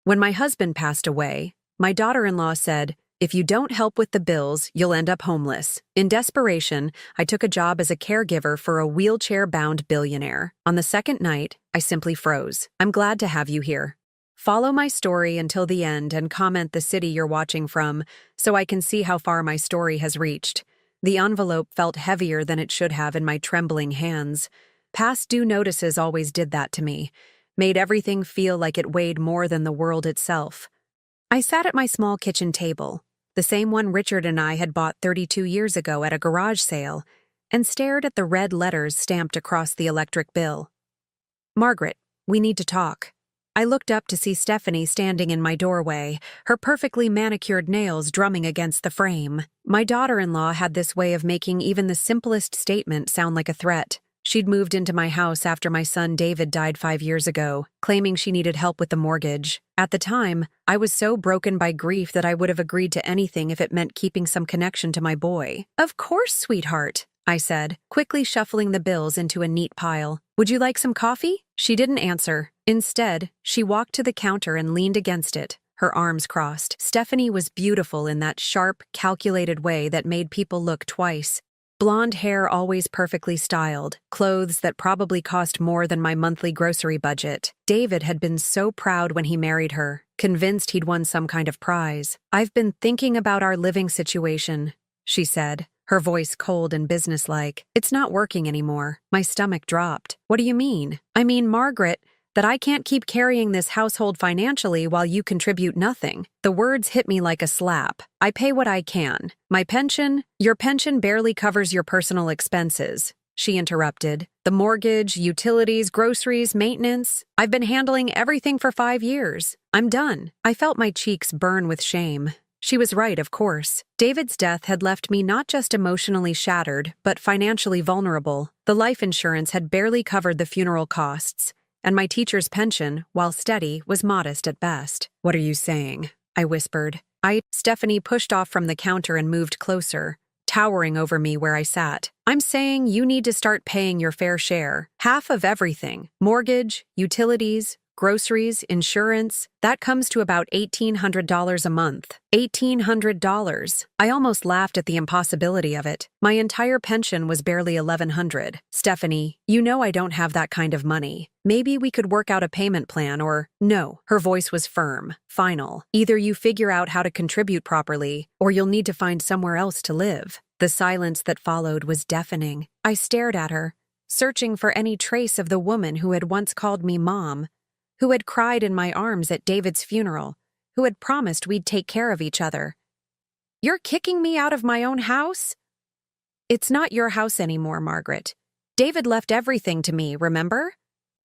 When my husband passed away, my daughter-in-law said, "If you don't help with the bills, you'll end up homeless." In desperation, I took a job as a caregiver for a wheelchair-bound billionaire. On the second night, I simply froze. I'm glad to have you here. Follow my story until the end and comment the city you're watching from so I can see how far my story has reached. The envelope felt heavier than it should have in my trembling hands. Past due notices always did that to me, made everything feel like it weighed more than the world itself. I sat at my small kitchen table, the same one Richard and I had bought 32 years ago at a garage sale, and stared at the red letters stamped across the electric bill. "Margaret, we need to talk." I looked up to see Stephanie standing in my doorway, her perfectly manicured nails drumming against the frame. My daughter-in-law had this way of making even the simplest statement sound like a threat. She'd moved into my house after my son David died 5 years ago, claiming she needed help with the mortgage. At the time, I was so broken by grief that I would have agreed to anything if it meant keeping some connection to my boy. "Of course, sweetheart," I said, quickly shuffling the bills into a neat pile. "Would you like some coffee?" She didn't answer. Instead, she walked to the counter and leaned against it, her arms crossed. Stephanie was beautiful in that sharp, calculated way that made people look twice. Blonde hair always perfectly styled, clothes that probably cost more than my monthly grocery budget. David had been so proud when he married her, convinced he'd won some kind of prize. "I've been thinking about our living situation," she said, her voice cold and businesslike. "It's not working anymore." My stomach dropped. "What do you mean?" "I mean, Margaret, that I can't keep carrying this household financially while you contribute nothing." The words hit me like a slap. "I pay what I can. My pension, your pension barely covers your personal expenses," she interrupted. "The mortgage, utilities, groceries, maintenance. I've been handling everything for 5 years. I'm done." I felt my cheeks burn with shame. She was right, of course. David's death had left me not just emotionally shattered, but financially vulnerable. The life insurance had barely covered the funeral costs, and my teacher's pension, while steady, was modest at best. "What are you saying?" I whispered. Stephanie pushed off from the counter and moved closer, towering over me where I sat. "I'm saying you need to start paying your fair share. Half of everything. Mortgage, utilities, groceries, insurance. That comes to about $1,800 a month. $1,800. I almost laughed at the impossibility of it. My entire pension was barely $1,100. "Stephanie, you know I don't have that kind of money. Maybe we could work out a payment plan or—" "No." Her voice was firm, final. "Either you figure out how to contribute properly, or you'll need to find somewhere else to live." The silence that followed was deafening. I stared at her, searching for any trace of the woman who had once called me Mom, who had cried in my arms at David's funeral, who had promised we'd take care of each other. "You're kicking me out of my own house?" "It's not your house anymore, Margaret. David left everything to me, remember?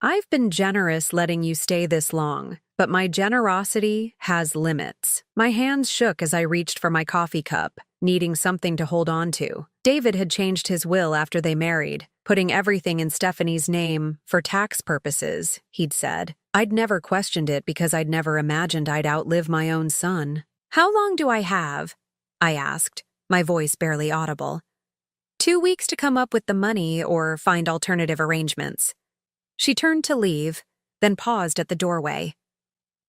I've been generous letting you stay this long, but my generosity has limits." My hands shook as I reached for my coffee cup, needing something to hold on to. David had changed his will after they married, putting everything in Stephanie's name for tax purposes, he'd said. I'd never questioned it because I'd never imagined I'd outlive my own son. "How long do I have?" I asked, my voice barely audible. 2 weeks to come up with the money or find alternative arrangements." She turned to leave, then paused at the doorway.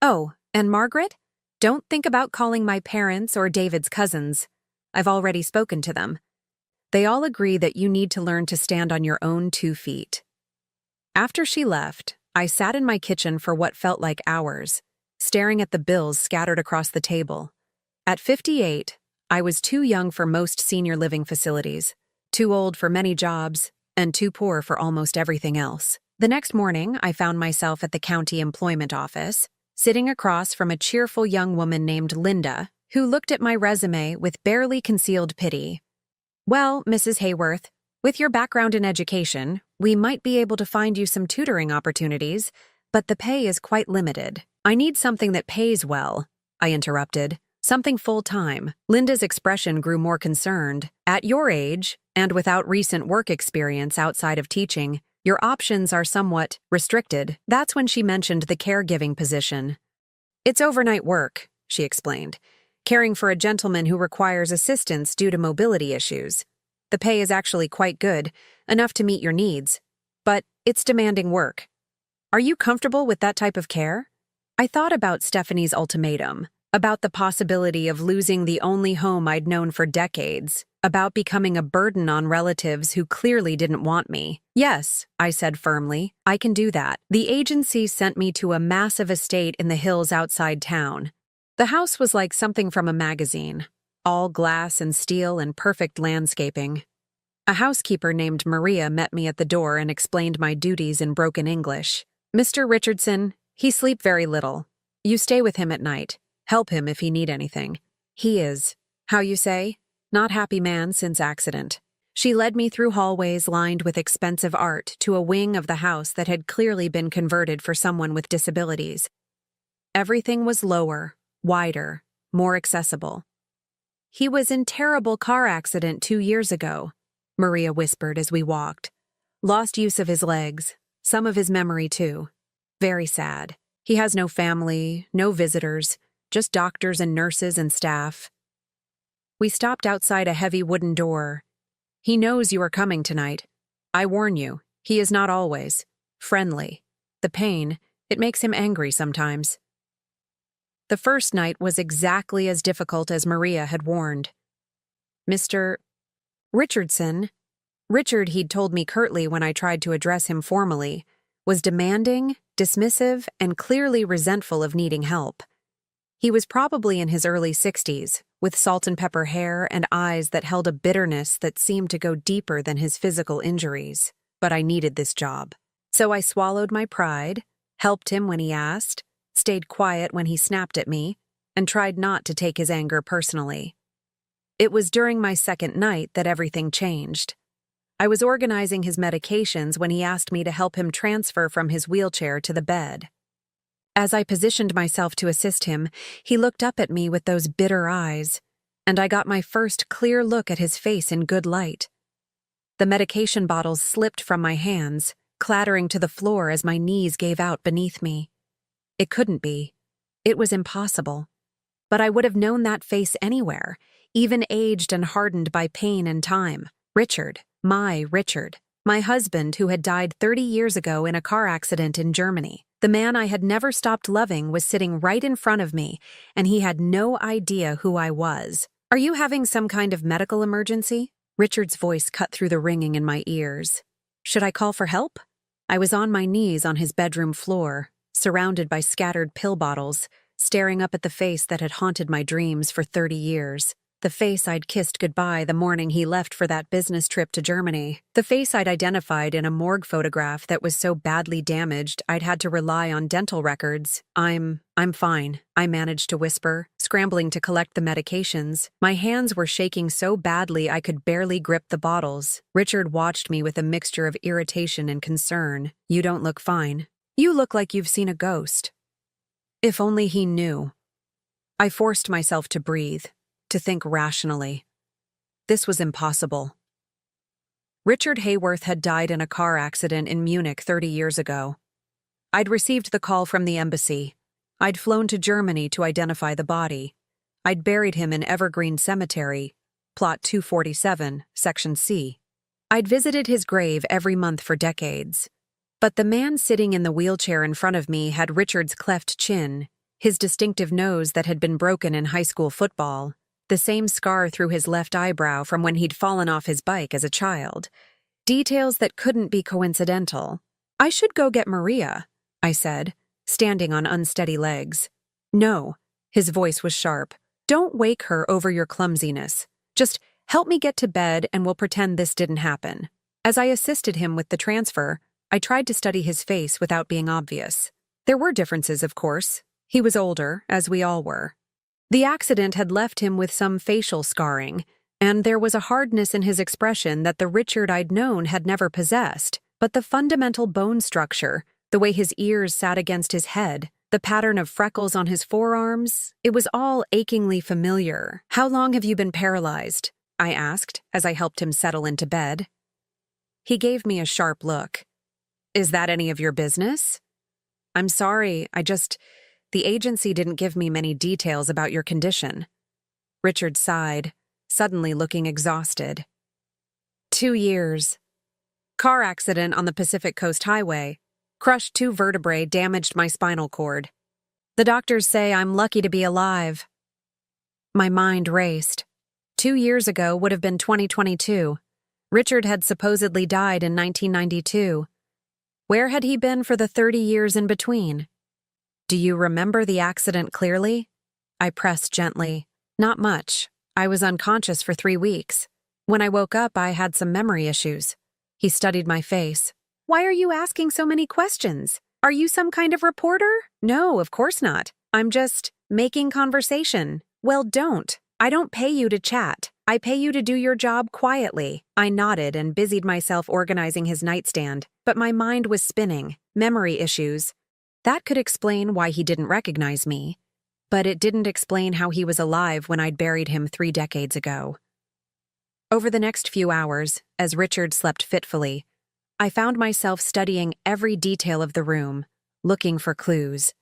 "Oh, and Margaret? Don't think about calling my parents or David's cousins. I've already spoken to them. They all agree that you need to learn to stand on your own 2 feet." After she left, I sat in my kitchen for what felt like hours, staring at the bills scattered across the table. At 58, I was too young for most senior living facilities, too old for many jobs, and too poor for almost everything else. The next morning, I found myself at the county employment office, sitting across from a cheerful young woman named Linda, who looked at my resume with barely concealed pity. "Well, Mrs. Hayworth, with your background in education, we might be able to find you some tutoring opportunities, but the pay is quite limited." "I need something that pays well," I interrupted. "Something full-time." Linda's expression grew more concerned. "At your age, and without recent work experience outside of teaching, your options are somewhat restricted." That's when she mentioned the caregiving position. "It's overnight work," she explained, "caring for a gentleman who requires assistance due to mobility issues. The pay is actually quite good, enough to meet your needs, but it's demanding work. Are you comfortable with that type of care?" I thought about Stephanie's ultimatum, about the possibility of losing the only home I'd known for decades, about becoming a burden on relatives who clearly didn't want me. Yes, I said firmly, I can do that. The agency sent me to a massive estate in the hills outside town. The house was like something from a magazine, all glass and steel and perfect landscaping. A housekeeper named Maria met me at the door and explained my duties in broken English. Mr. Richardson, he sleep very little. You stay with him at night. Help him if he need anything. He is, how you say, not happy man since accident. She led me through hallways lined with expensive art to a wing of the house that had clearly been converted for someone with disabilities. Everything was lower, wider, more accessible. He was in terrible car accident 2 years ago, Maria whispered as we walked. Lost use of his legs, some of his memory too. Very sad. He has no family, no visitors, just doctors and nurses and staff. We stopped outside a heavy wooden door. He knows you are coming tonight. I warn you, he is not always friendly. The pain, it makes him angry sometimes. The first night was exactly as difficult as Maria had warned. Mr. Richardson, Richard, he'd told me curtly when I tried to address him formally, was demanding, dismissive, and clearly resentful of needing help. He was probably in his early 60s, with salt and pepper hair and eyes that held a bitterness that seemed to go deeper than his physical injuries. But I needed this job. So I swallowed my pride, helped him when he asked, stayed quiet when he snapped at me, and tried not to take his anger personally. It was during my second night that everything changed. I was organizing his medications when he asked me to help him transfer from his wheelchair to the bed. As I positioned myself to assist him, he looked up at me with those bitter eyes, and I got my first clear look at his face in good light. The medication bottles slipped from my hands, clattering to the floor as my knees gave out beneath me. It couldn't be. It was impossible. But I would have known that face anywhere, even aged and hardened by pain and time. Richard, my husband who had died 30 years ago in a car accident in Germany. The man I had never stopped loving was sitting right in front of me, and he had no idea who I was. Are you having some kind of medical emergency? Richard's voice cut through the ringing in my ears. Should I call for help? I was on my knees on his bedroom floor, surrounded by scattered pill bottles, staring up at the face that had haunted my dreams for 30 years. The face I'd kissed goodbye the morning he left for that business trip to Germany. The face I'd identified in a morgue photograph that was so badly damaged I'd had to rely on dental records. I'm fine, I managed to whisper, scrambling to collect the medications. My hands were shaking so badly I could barely grip the bottles. Richard watched me with a mixture of irritation and concern. You don't look fine. You look like you've seen a ghost. If only he knew. I forced myself to breathe, to think rationally. This was impossible. Richard Hayworth had died in a car accident in Munich 30 years ago. I'd received the call from the embassy. I'd flown to Germany to identify the body. I'd buried him in Evergreen Cemetery, Plot 247, Section C. I'd visited his grave every month for decades. But the man sitting in the wheelchair in front of me had Richard's cleft chin, his distinctive nose that had been broken in high school football, the same scar through his left eyebrow from when he'd fallen off his bike as a child. Details that couldn't be coincidental. I should go get Maria, I said, standing on unsteady legs. No, his voice was sharp. Don't wake her over your clumsiness. Just help me get to bed and we'll pretend this didn't happen. As I assisted him with the transfer, I tried to study his face without being obvious. There were differences, of course. He was older, as we all were. The accident had left him with some facial scarring, and there was a hardness in his expression that the Richard I'd known had never possessed. But the fundamental bone structure, the way his ears sat against his head, the pattern of freckles on his forearms, it was all achingly familiar. How long have you been paralyzed? I asked as I helped him settle into bed. He gave me a sharp look. Is that any of your business? I'm sorry, the agency didn't give me many details about your condition. Richard sighed, suddenly looking exhausted. 2 years. Car accident on the Pacific Coast Highway. Crushed 2 vertebrae, damaged my spinal cord. The doctors say I'm lucky to be alive. My mind raced. 2 years ago would have been 2022. Richard had supposedly died in 1992. Where had he been for the 30 years in between? Do you remember the accident clearly? I pressed gently. Not much. I was unconscious for 3 weeks. When I woke up, I had some memory issues. He studied my face. Why are you asking so many questions? Are you some kind of reporter? No, of course not. I'm just making conversation. Well, don't. I don't pay you to chat. I pay you to do your job quietly. I nodded and busied myself organizing his nightstand, but my mind was spinning. Memory issues. That could explain why he didn't recognize me. But it didn't explain how he was alive when I'd buried him 3 decades ago. Over the next few hours, as Richard slept fitfully, I found myself studying every detail of the room, looking for clues.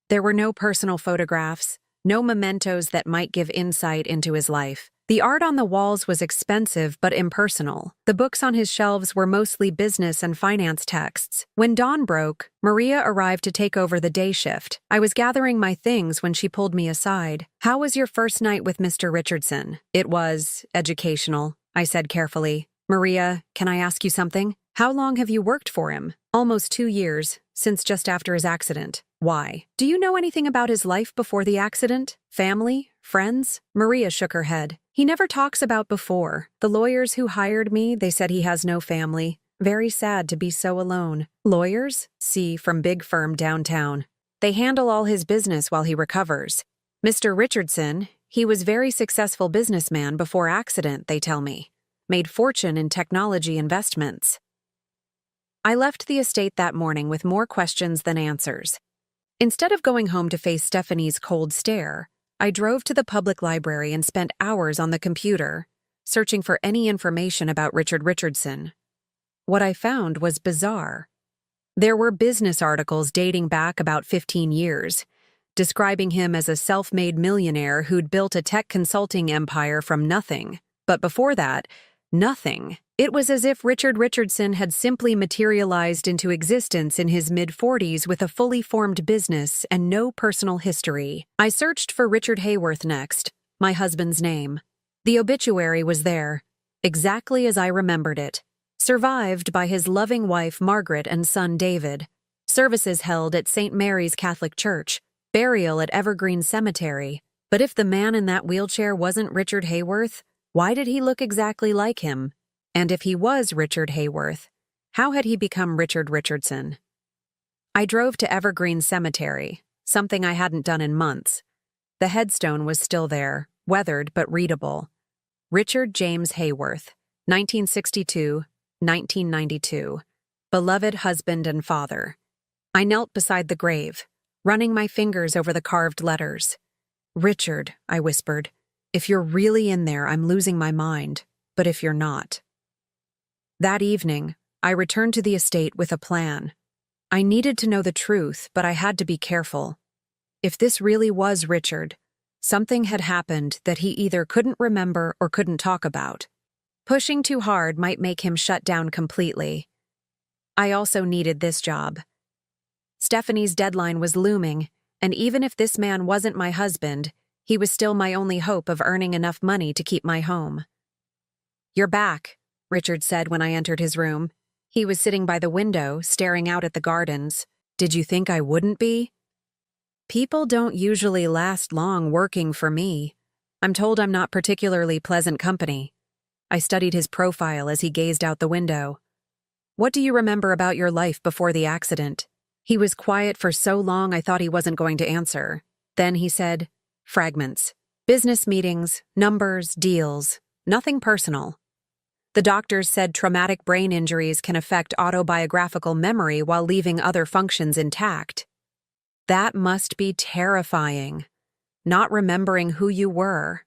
There were no personal photographs, no mementos that might give insight into his life. The art on the walls was expensive but impersonal. The books on his shelves were mostly business and finance texts. When dawn broke, Maria arrived to take over the day shift. I was gathering my things when she pulled me aside. "How was your first night with Mr. Richardson?" "It was educational," I said carefully. "Maria, can I ask you something? How long have you worked for him?" "Almost 2 years, since just after his accident." "Why? Do you know anything about his life before the accident? Family? Friends?" Maria shook her head. "He never talks about before. The lawyers who hired me, they said he has no family. Very sad to be so alone." "Lawyers?" "See, from big firm downtown. They handle all his business while he recovers. Mr. Richardson, he was very successful businessman before accident, they tell me. Made fortune in technology investments." I left the estate that morning with more questions than answers. Instead of going home to face Stephanie's cold stare, I drove to the public library and spent hours on the computer, searching for any information about Richard Richardson. What I found was bizarre. There were business articles dating back about 15 years, describing him as a self-made millionaire who'd built a tech consulting empire from nothing. But before that, nothing. It was as if Richard Richardson had simply materialized into existence in his mid-40s with a fully formed business and no personal history. I searched for Richard Hayworth next, my husband's name. The obituary was there, exactly as I remembered it. Survived by his loving wife Margaret and son David. Services held at St. Mary's Catholic Church. Burial at Evergreen Cemetery. But if the man in that wheelchair wasn't Richard Hayworth, why did he look exactly like him? And if he was Richard Hayworth, how had he become Richard Richardson? I drove to Evergreen Cemetery, something I hadn't done in months. The headstone was still there, weathered but readable. Richard James Hayworth, 1962-1992. Beloved husband and father. I knelt beside the grave, running my fingers over the carved letters. "Richard," I whispered, "if you're really in there, I'm losing my mind. But if you're not." That evening, I returned to the estate with a plan. I needed to know the truth, but I had to be careful. If this really was Richard, something had happened that he either couldn't remember or couldn't talk about. Pushing too hard might make him shut down completely. I also needed this job. Stephanie's deadline was looming, and even if this man wasn't my husband, he was still my only hope of earning enough money to keep my home. "You're back," Richard said when I entered his room. He was sitting by the window, staring out at the gardens. "Did you think I wouldn't be?" "People don't usually last long working for me. I'm told I'm not particularly pleasant company." I studied his profile as he gazed out the window. "What do you remember about your life before the accident?" He was quiet for so long I thought he wasn't going to answer. Then he said, "Fragments. Business meetings, numbers, deals. Nothing personal. The doctors said traumatic brain injuries can affect autobiographical memory while leaving other functions intact." That must be terrifying, not remembering who you were.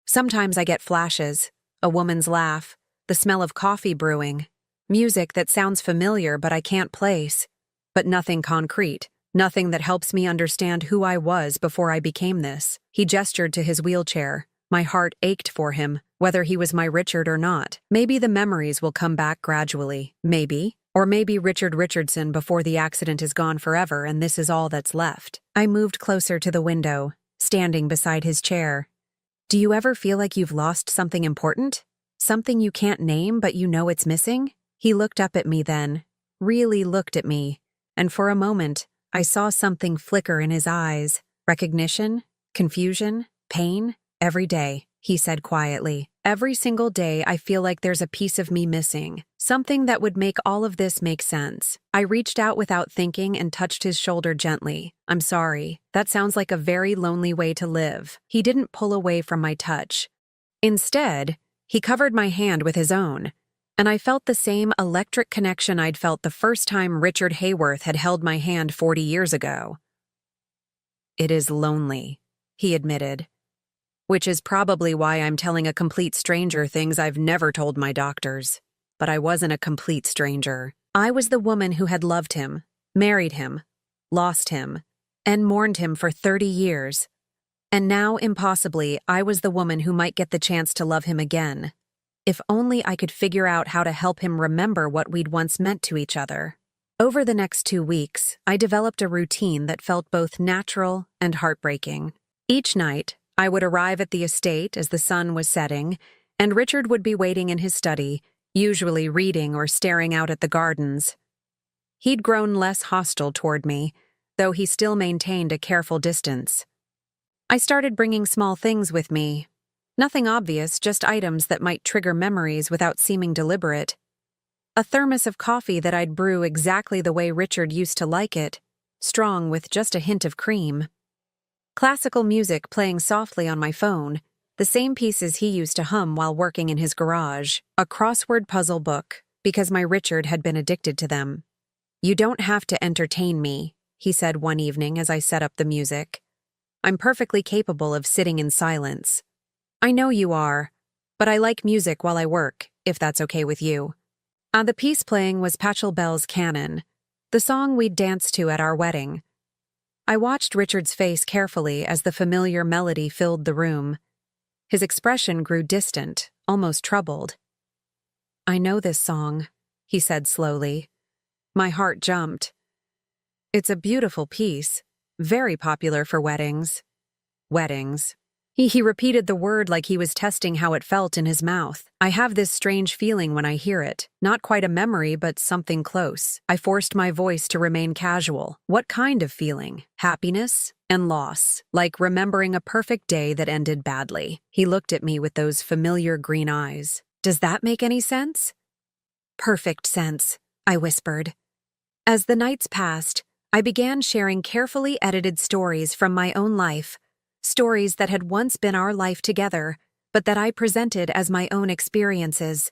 Sometimes I get flashes, a woman's laugh, the smell of coffee brewing, music that sounds familiar but I can't place, but nothing concrete, nothing that helps me understand who I was before I became this. He gestured to his wheelchair. My heart ached for him, whether he was my Richard or not. Maybe the memories will come back gradually, maybe. Or maybe Richard Richardson before the accident is gone forever and this is all that's left. I moved closer to the window, standing beside his chair. Do you ever feel like you've lost something important? Something you can't name but you know it's missing? He looked up at me then, really looked at me, and for a moment, I saw something flicker in his eyes. Recognition? Confusion? Pain? Every day, he said quietly. Every single day I feel like there's a piece of me missing. Something that would make all of this make sense. I reached out without thinking and touched his shoulder gently. I'm sorry. That sounds like a very lonely way to live. He didn't pull away from my touch. Instead, he covered my hand with his own, and I felt the same electric connection I'd felt the first time Richard Hayworth had held my hand 40 years ago. It is lonely, he admitted. Which is probably why I'm telling a complete stranger things I've never told my doctors. But I wasn't a complete stranger. I was the woman who had loved him, married him, lost him, and mourned him for 30 years. And now, impossibly, I was the woman who might get the chance to love him again. If only I could figure out how to help him remember what we'd once meant to each other. Over the next 2 weeks, I developed a routine that felt both natural and heartbreaking. Each night, I would arrive at the estate as the sun was setting, and Richard would be waiting in his study, usually reading or staring out at the gardens. He'd grown less hostile toward me, though he still maintained a careful distance. I started bringing small things with me. Nothing obvious, just items that might trigger memories without seeming deliberate. A thermos of coffee that I'd brew exactly the way Richard used to like it, strong with just a hint of cream. Classical music playing softly on my phone, the same pieces he used to hum while working in his garage. A crossword puzzle book, because my Richard had been addicted to them. You don't have to entertain me, he said one evening as I set up the music. I'm perfectly capable of sitting in silence. I know you are, but I like music while I work, if that's okay with you. The piece playing was Pachelbel's Canon, the song we'd danced to at our wedding. I watched Richard's face carefully as the familiar melody filled the room. His expression grew distant, almost troubled. I know this song, he said slowly. My heart jumped. It's a beautiful piece, very popular for weddings. Weddings. He repeated the word like he was testing how it felt in his mouth. I have this strange feeling when I hear it. Not quite a memory, but something close. I forced my voice to remain casual. What kind of feeling? Happiness and loss, like remembering a perfect day that ended badly. He looked at me with those familiar green eyes. Does that make any sense? Perfect sense, I whispered. As the nights passed, I began sharing carefully edited stories from my own life. Stories that had once been our life together, but that I presented as my own experiences.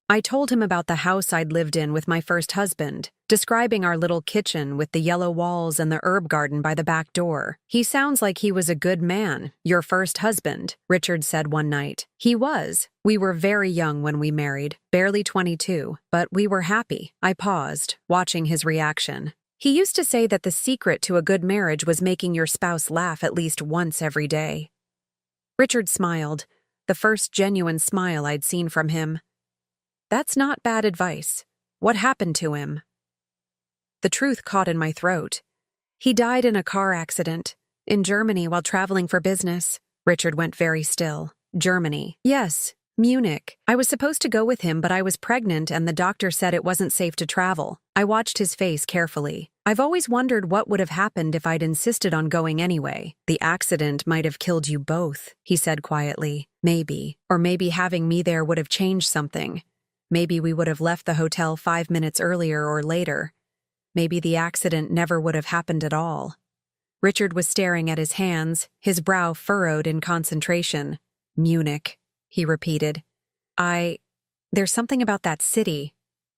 I told him about the house I'd lived in with my first husband, describing our little kitchen with the yellow walls and the herb garden by the back door. He sounds like he was a good man, your first husband, Richard said one night. He was. We were very young when we married, barely 22, but we were happy. I paused, watching his reaction. He used to say that the secret to a good marriage was making your spouse laugh at least once every day. Richard smiled, the first genuine smile I'd seen from him. That's not bad advice. What happened to him? The truth caught in my throat. He died in a car accident, in Germany while traveling for business. Richard went very still. Germany. Yes, Munich. I was supposed to go with him, but I was pregnant and the doctor said it wasn't safe to travel. I watched his face carefully. I've always wondered what would have happened if I'd insisted on going anyway. The accident might have killed you both, he said quietly. Maybe. Or maybe having me there would have changed something. Maybe we would have left the hotel 5 minutes earlier or later. Maybe the accident never would have happened at all. Richard was staring at his hands, his brow furrowed in concentration. Munich, he repeated. There's something about that city.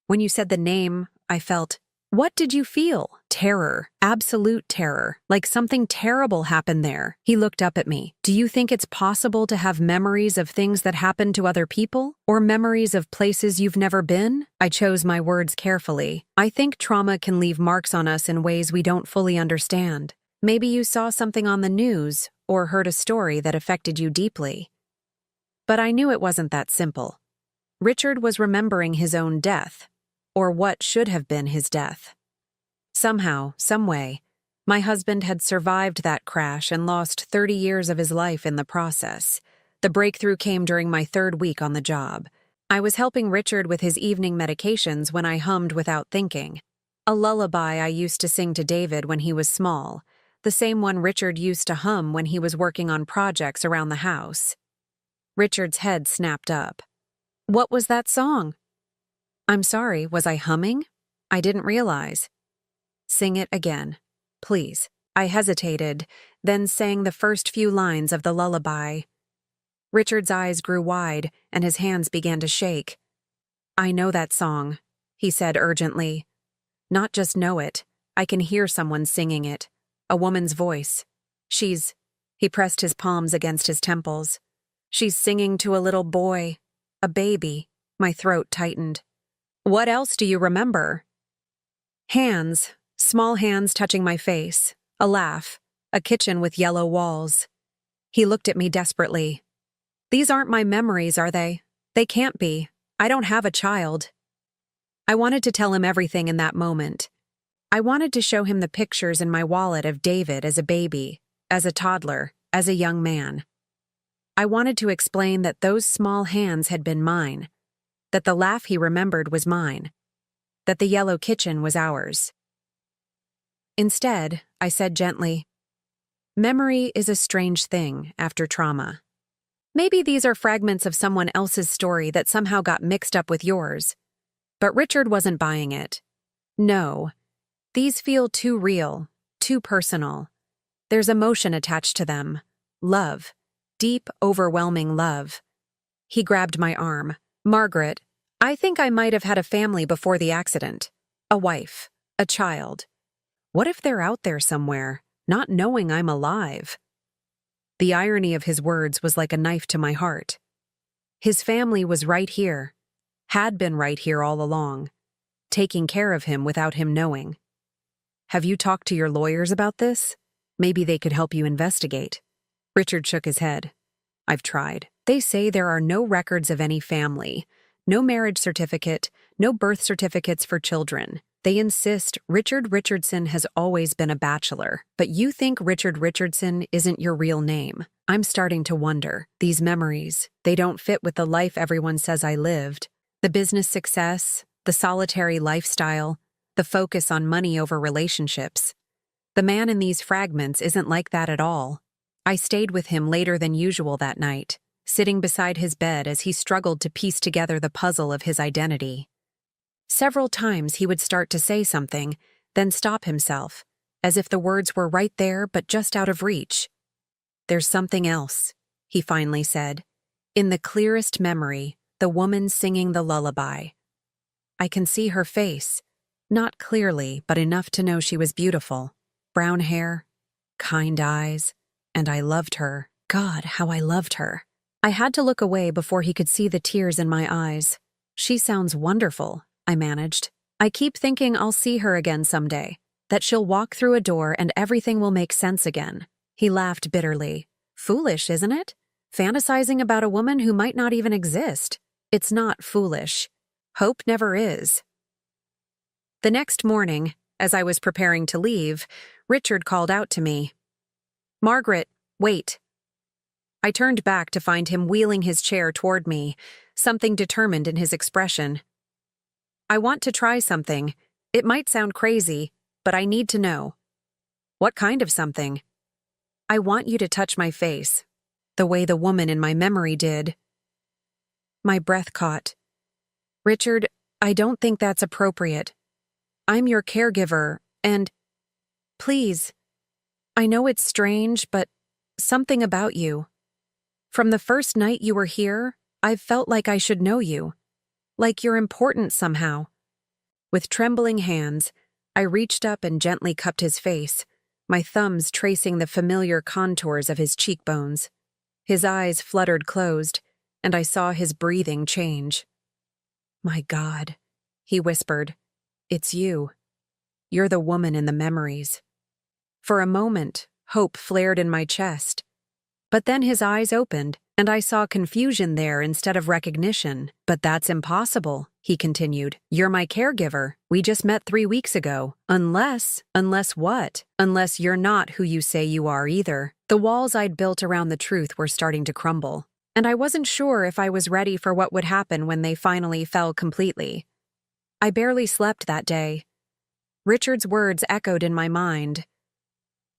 When you said the name, I felt. What did you feel? Terror. Absolute terror. Like something terrible happened there. He looked up at me. Do you think it's possible to have memories of things that happened to other people? Or memories of places you've never been? I chose my words carefully. I think trauma can leave marks on us in ways we don't fully understand. Maybe you saw something on the news or heard a story that affected you deeply. But I knew it wasn't that simple. Richard was remembering his own death. or what should have been his death. Somehow, someway, my husband had survived that crash and lost 30 years of his life in the process. The breakthrough came during my 3rd week on the job. I was helping Richard with his evening medications when I hummed without thinking. A lullaby I used to sing to David when he was small, the same one Richard used to hum when he was working on projects around the house. Richard's head snapped up. "What was that song?" "I'm sorry, was I humming? I didn't realize." "Sing it again, please." I hesitated, then sang the first few lines of the lullaby. Richard's eyes grew wide, and his hands began to shake. "I know that song," he said urgently. "Not just know it, I can hear someone singing it. A woman's voice. He pressed his palms against his temples. "She's singing to a little boy, a baby." My throat tightened. "What else do you remember?" Hands, small hands touching my face, a laugh, a kitchen with yellow walls. He looked at me desperately. "These aren't my memories, are they? They can't be. I don't have a child." I wanted to tell him everything in that moment. I wanted to show him the pictures in my wallet of David as a baby, as a toddler, as a young man. I wanted to explain that those small hands had been mine, that the laugh he remembered was mine, that the yellow kitchen was ours. Instead, I said gently, "Memory is a strange thing after trauma. Maybe these are fragments of someone else's story that somehow got mixed up with yours." But Richard wasn't buying it. "No, these feel too real, too personal. There's emotion attached to them. Love. Deep, overwhelming love." He grabbed my arm. "Margaret, I think I might have had a family before the accident. A wife. A child. What if they're out there somewhere, not knowing I'm alive?" The irony of his words was like a knife to my heart. His family was right here, had been right here all along, taking care of him without him knowing. "Have you talked to your lawyers about this? Maybe they could help you investigate." Richard shook his head. "I've tried. They say there are no records of any family, no marriage certificate, no birth certificates for children. They insist Richard Richardson has always been a bachelor, but you think Richard Richardson isn't your real name. I'm starting to wonder. These memories, they don't fit with the life everyone says I lived. The business success, the solitary lifestyle, the focus on money over relationships. The man in these fragments isn't like that at all." I stayed with him later than usual that night, sitting beside his bed as he struggled to piece together the puzzle of his identity. Several times he would start to say something, then stop himself, as if the words were right there but just out of reach. "There's something else," he finally said. "In the clearest memory, the woman singing the lullaby. I can see her face, not clearly, but enough to know she was beautiful. Brown hair, kind eyes, and I loved her. God, how I loved her." I had to look away before he could see the tears in my eyes. "She sounds wonderful," I managed. "I keep thinking I'll see her again someday, that she'll walk through a door and everything will make sense again." He laughed bitterly. "Foolish, isn't it? Fantasizing about a woman who might not even exist. It's not foolish. Hope never is." The next morning, as I was preparing to leave, Richard called out to me. "Margaret, wait." I turned back to find him wheeling his chair toward me, something determined in his expression. "I want to try something. It might sound crazy, but I need to know." "What kind of something?" "I want you to touch my face, the way the woman in my memory did." My breath caught. "Richard, I don't think that's appropriate. I'm your caregiver, and please, I know it's strange, but something about you. From the first night you were here, I've felt like I should know you, like you're important somehow." With trembling hands, I reached up and gently cupped his face, my thumbs tracing the familiar contours of his cheekbones. His eyes fluttered closed, and I saw his breathing change. "My God," he whispered, "it's you. You're the woman in the memories." For a moment, hope flared in my chest. But then his eyes opened, and I saw confusion there instead of recognition. "But that's impossible," he continued. You're my caregiver. We just met 3 weeks ago. Unless what? Unless you're not who you say you are either. The walls I'd built around the truth were starting to crumble, and I wasn't sure if I was ready for what would happen when they finally fell completely. I barely slept that day. Richard's words echoed in my mind.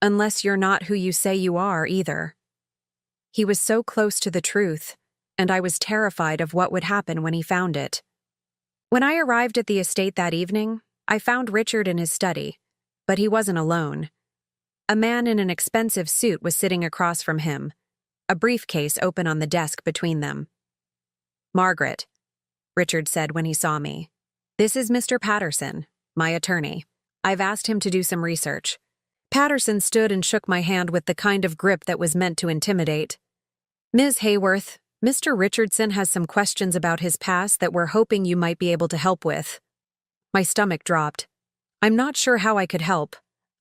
Unless you're not who you say you are either. He was so close to the truth, and I was terrified of what would happen when he found it. When I arrived at the estate that evening, I found Richard in his study, but he wasn't alone. A man in an expensive suit was sitting across from him, a briefcase open on the desk between them. Margaret, Richard said when he saw me. This is Mr. Patterson, my attorney. I've asked him to do some research. Patterson stood and shook my hand with the kind of grip that was meant to intimidate. Ms. Hayworth, Mr. Richardson has some questions about his past that we're hoping you might be able to help with. My stomach dropped. I'm not sure how I could help.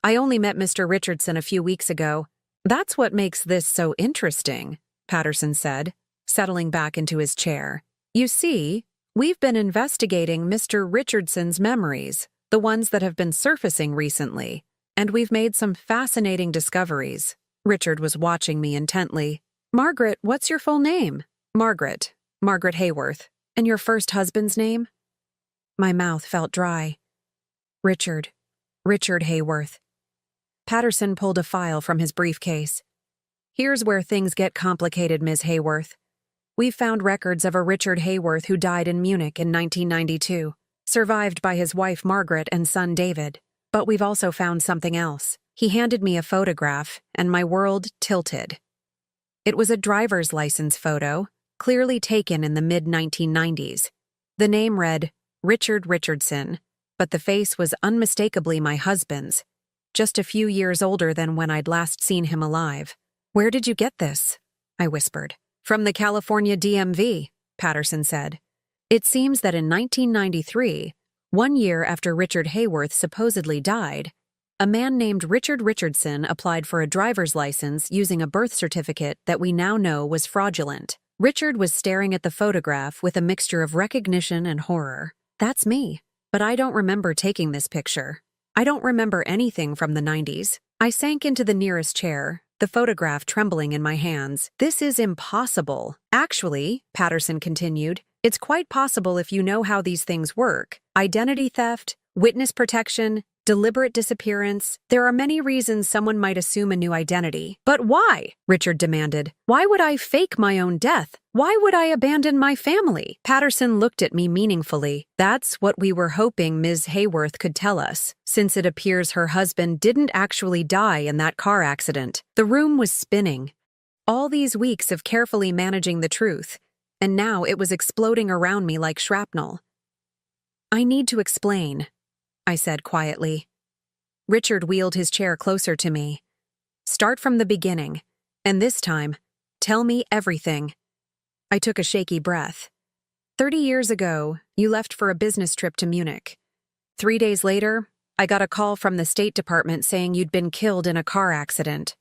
I only met Mr. Richardson a few weeks ago. That's what makes this so interesting, Patterson said, settling back into his chair. You see, we've been investigating Mr. Richardson's memories, the ones that have been surfacing recently, and we've made some fascinating discoveries. Richard was watching me intently. Margaret, what's your full name? Margaret Hayworth. And your first husband's name? My mouth felt dry. Richard Hayworth. Patterson pulled a file from his briefcase. Here's where things get complicated, Ms. Hayworth. We've found records of a Richard Hayworth who died in Munich in 1992, survived by his wife Margaret and son David. But we've also found something else. He handed me a photograph, and my world tilted. It was a driver's license photo, clearly taken in the mid-1990s. The name read Richard Richardson, but the face was unmistakably my husband's, just a few years older than when I'd last seen him alive. Where did you get this? I whispered. From the California DMV, Patterson said. It seems that in 1993, 1 year after Richard Hayworth supposedly died, a man named Richard Richardson applied for a driver's license using a birth certificate that we now know was fraudulent. Richard was staring at the photograph with a mixture of recognition and horror. That's me, but I don't remember taking this picture. I don't remember anything from the 90s. I sank into the nearest chair, the photograph trembling in my hands. This is impossible. Actually, Patterson continued, it's quite possible if you know how these things work. Identity theft, witness protection, deliberate disappearance. There are many reasons someone might assume a new identity. But why? Richard demanded. Why would I fake my own death? Why would I abandon my family? Patterson looked at me meaningfully. That's what we were hoping Ms. Hayworth could tell us, since it appears her husband didn't actually die in that car accident. The room was spinning. All these weeks of carefully managing the truth, and now it was exploding around me like shrapnel. I need to explain, I said quietly. Richard wheeled his chair closer to me. Start from the beginning, and this time, tell me everything. I took a shaky breath. 30 years ago, you left for a business trip to Munich. 3 days later, I got a call from the State Department saying you'd been killed in a car accident.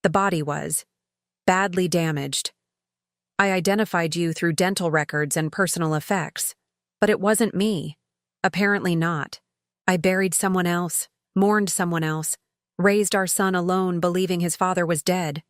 The body was badly damaged. I identified you through dental records and personal effects, but it wasn't me. Apparently not. I buried someone else, mourned someone else, raised our son alone believing his father was dead.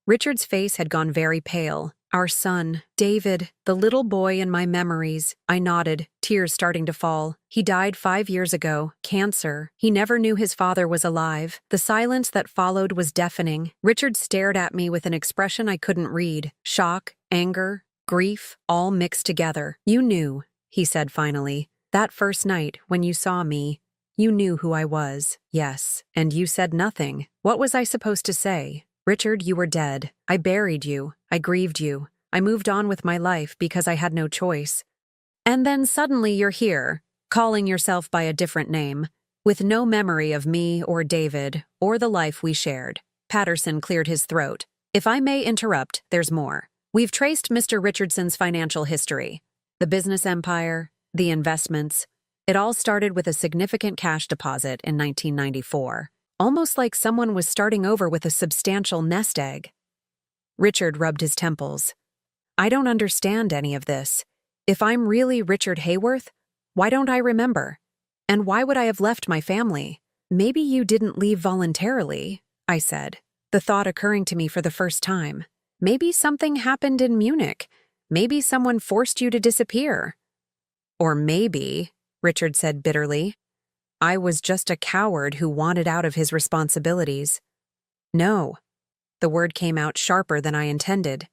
Richard's face had gone very pale. Our son, David, the little boy in my memories. I nodded, tears starting to fall. He died 5 years ago, cancer. He never knew his father was alive. The silence that followed was deafening. Richard stared at me with an expression I couldn't read. Shock, anger, grief, all mixed together. You knew, he said finally. That first night, when you saw me, you knew who I was. Yes, and you said nothing. What was I supposed to say? Richard, you were dead. I buried you. I grieved you. I moved on with my life because I had no choice. And then suddenly you're here, calling yourself by a different name, with no memory of me or David or the life we shared. Patterson cleared his throat. If I may interrupt, there's more. We've traced Mr. Richardson's financial history, the business empire, the investments. It all started with a significant cash deposit in 1994, almost like someone was starting over with a substantial nest egg. Richard rubbed his temples. I don't understand any of this. If I'm really Richard Hayworth, Why don't I remember? And why would I have left my family? Maybe you didn't leave voluntarily, I said, the thought occurring to me for the first time. Maybe something happened in Munich. Maybe someone forced you to disappear. Or maybe, Richard said bitterly, I was just a coward who wanted out of his responsibilities. No. The word came out sharper than I intended.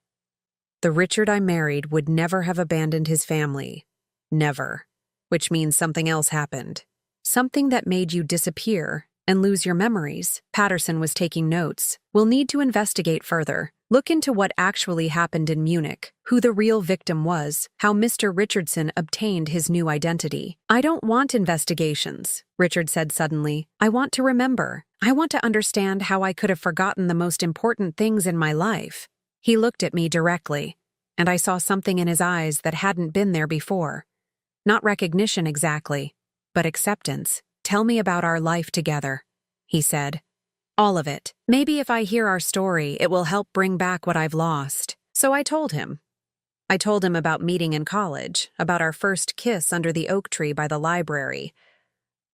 The Richard I married would never have abandoned his family. Never. Which means something else happened. Something that made you disappear and lose your memories. Patterson was taking notes. We'll need to investigate further. Look into what actually happened in Munich, who the real victim was, how Mr. Richardson obtained his new identity. I don't want investigations, Richard said suddenly. I want to remember. I want to understand how I could have forgotten the most important things in my life. He looked at me directly, and I saw something in his eyes that hadn't been there before. Not recognition exactly, but acceptance. Tell me about our life together, he said. All of it. Maybe if I hear our story, it will help bring back what I've lost. So I told him. I told him about meeting in college, about our first kiss under the oak tree by the library.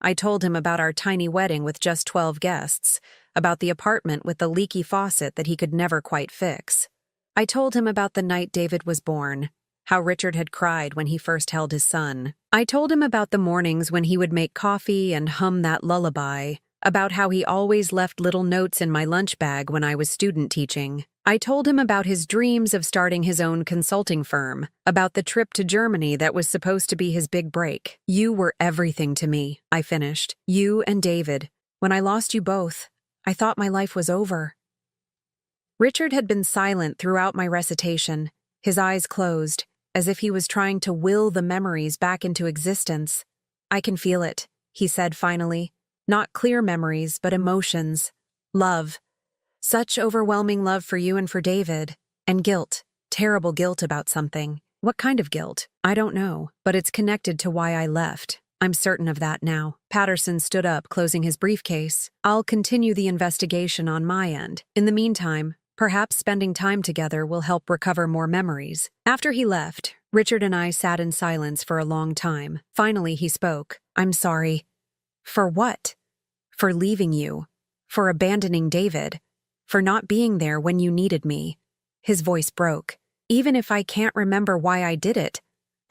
I told him about our tiny wedding with just 12 guests, about the apartment with the leaky faucet that he could never quite fix. I told him about the night David was born, how Richard had cried when he first held his son. I told him about the mornings when he would make coffee and hum that lullaby, about how he always left little notes in my lunch bag when I was student teaching. I told him about his dreams of starting his own consulting firm, about the trip to Germany that was supposed to be his big break. You were everything to me, I finished. You and David. When I lost you both, I thought my life was over. Richard had been silent throughout my recitation, his eyes closed, as if he was trying to will the memories back into existence. I can feel it, he said finally. Not clear memories, but emotions. Love. Such overwhelming love for you and for David. And guilt. Terrible guilt about something. What kind of guilt? I don't know, but it's connected to why I left. I'm certain of that now. Patterson stood up, closing his briefcase. I'll continue the investigation on my end. In the meantime, perhaps spending time together will help recover more memories. After he left, Richard and I sat in silence for a long time. Finally, he spoke. I'm sorry. For what? For leaving you. For abandoning David. For not being there when you needed me. His voice broke. Even if I can't remember why I did it,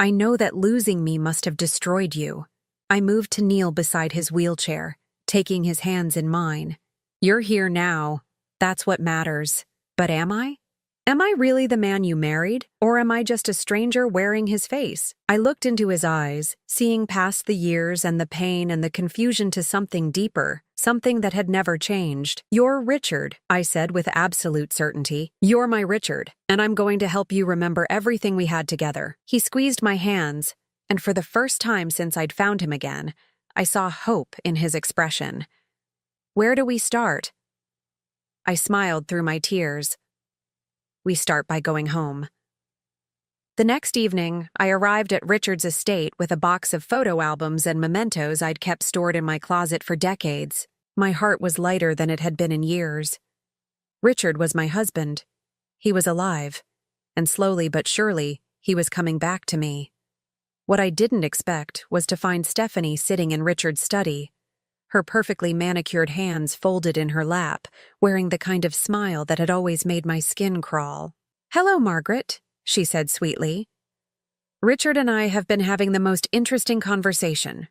I know that losing me must have destroyed you. I moved to kneel beside his wheelchair, taking his hands in mine. You're here now. That's what matters. But am I? Am I really the man you married, or am I just a stranger wearing his face? I looked into his eyes, seeing past the years and the pain and the confusion to something deeper, something that had never changed. You're Richard, I said with absolute certainty. You're my Richard, and I'm going to help you remember everything we had together. He squeezed my hands, and for the first time since I'd found him again, I saw hope in his expression. Where do we start? I smiled through my tears. We start by going home. The next evening, I arrived at Richard's estate with a box of photo albums and mementos I'd kept stored in my closet for decades. My heart was lighter than it had been in years. Richard was my husband. He was alive, and slowly but surely, he was coming back to me. What I didn't expect was to find Stephanie sitting in Richard's study, her perfectly manicured hands folded in her lap, wearing the kind of smile that had always made my skin crawl. Hello, Margaret, she said sweetly. Richard and I have been having the most interesting conversation.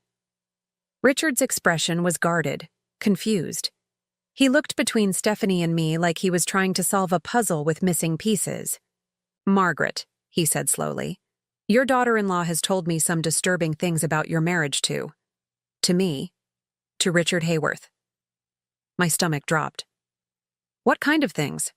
Richard's expression was guarded, confused. He looked between Stephanie and me like he was trying to solve a puzzle with missing pieces. Margaret, he said slowly, your daughter-in-law has told me some disturbing things about your marriage to me. To Richard Hayworth. My stomach dropped. What kind of things?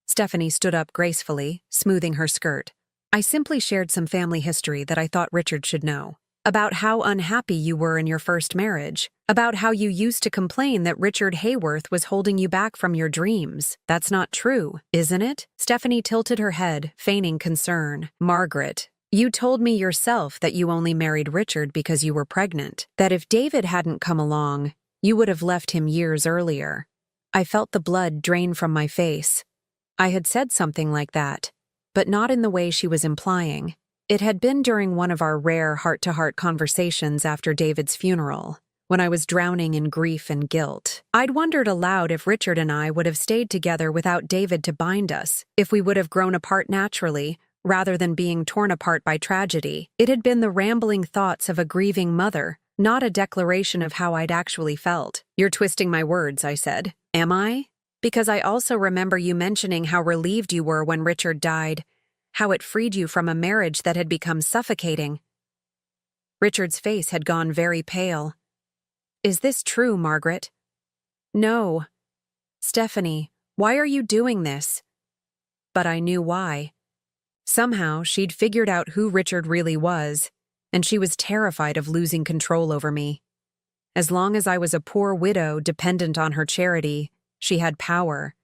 Stephanie stood up gracefully, smoothing her skirt. I simply shared some family history that I thought Richard should know. About how unhappy you were in your first marriage. About how you used to complain that Richard Hayworth was holding you back from your dreams. That's not true, isn't it? Stephanie tilted her head, feigning concern. Margaret, you told me yourself that you only married Richard because you were pregnant, that if David hadn't come along, you would have left him years earlier. I felt the blood drain from my face. I had said something like that, but not in the way she was implying. It had been during one of our rare heart-to-heart conversations after David's funeral, when I was drowning in grief and guilt. I'd wondered aloud if Richard and I would have stayed together without David to bind us, if we would have grown apart naturally, rather than being torn apart by tragedy. It had been the rambling thoughts of a grieving mother, not a declaration of how I'd actually felt. "You're twisting my words," I said. "Am I? Because I also remember you mentioning how relieved you were when Richard died, how it freed you from a marriage that had become suffocating." Richard's face had gone very pale. "Is this true, Margaret?" "No." "Stephanie, why are you doing this?" But I knew why. Somehow, she'd figured out who Richard really was, and she was terrified of losing control over me. As long as I was a poor widow dependent on her charity, she had power.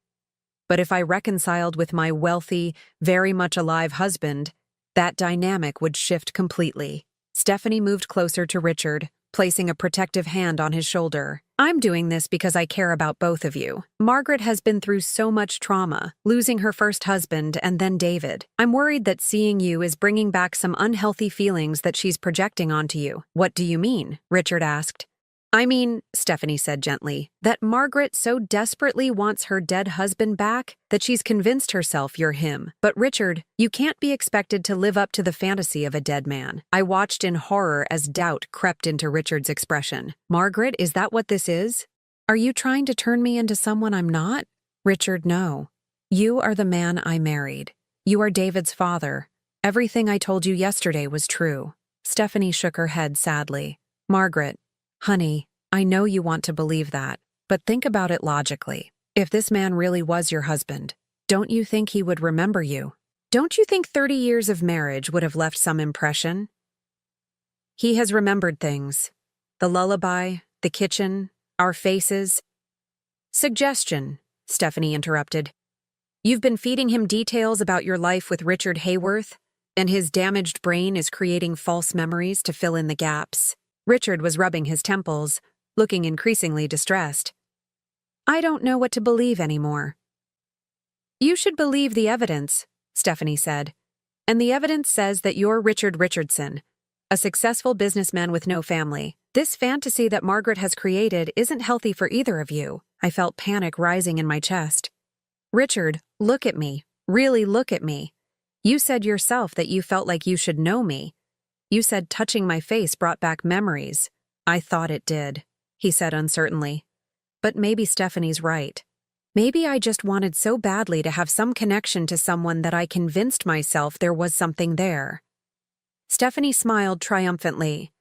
But if I reconciled with my wealthy, very much alive husband, that dynamic would shift completely. Stephanie moved closer to Richard, placing a protective hand on his shoulder. "I'm doing this because I care about both of you. Margaret has been through so much trauma, losing her first husband and then David. I'm worried that seeing you is bringing back some unhealthy feelings that she's projecting onto you." "What do you mean?" Richard asked. "I mean," Stephanie said gently, "that Margaret so desperately wants her dead husband back that she's convinced herself you're him. But Richard, you can't be expected to live up to the fantasy of a dead man." I watched in horror as doubt crept into Richard's expression. "Margaret, is that what this is? Are you trying to turn me into someone I'm not?" "Richard, no. You are the man I married. You are David's father. Everything I told you yesterday was true." Stephanie shook her head sadly. "Margaret, honey, I know you want to believe that, but think about it logically. If this man really was your husband, don't you think he would remember you? Don't you think 30 years of marriage would have left some impression?" "He has remembered things. The lullaby, the kitchen, our faces." "Suggestion," Stephanie interrupted. "You've been feeding him details about your life with Richard Hayworth, and his damaged brain is creating false memories to fill in the gaps." Richard was rubbing his temples, looking increasingly distressed. "I don't know what to believe anymore." "You should believe the evidence," Stephanie said. "And the evidence says that you're Richard Richardson, a successful businessman with no family. This fantasy that Margaret has created isn't healthy for either of you." I felt panic rising in my chest. "Richard, look at me. Really look at me. You said yourself that you felt like you should know me. You said touching my face brought back memories." "I thought it did," he said uncertainly. "But maybe Stephanie's right. Maybe I just wanted so badly to have some connection to someone that I convinced myself there was something there." Stephanie smiled triumphantly.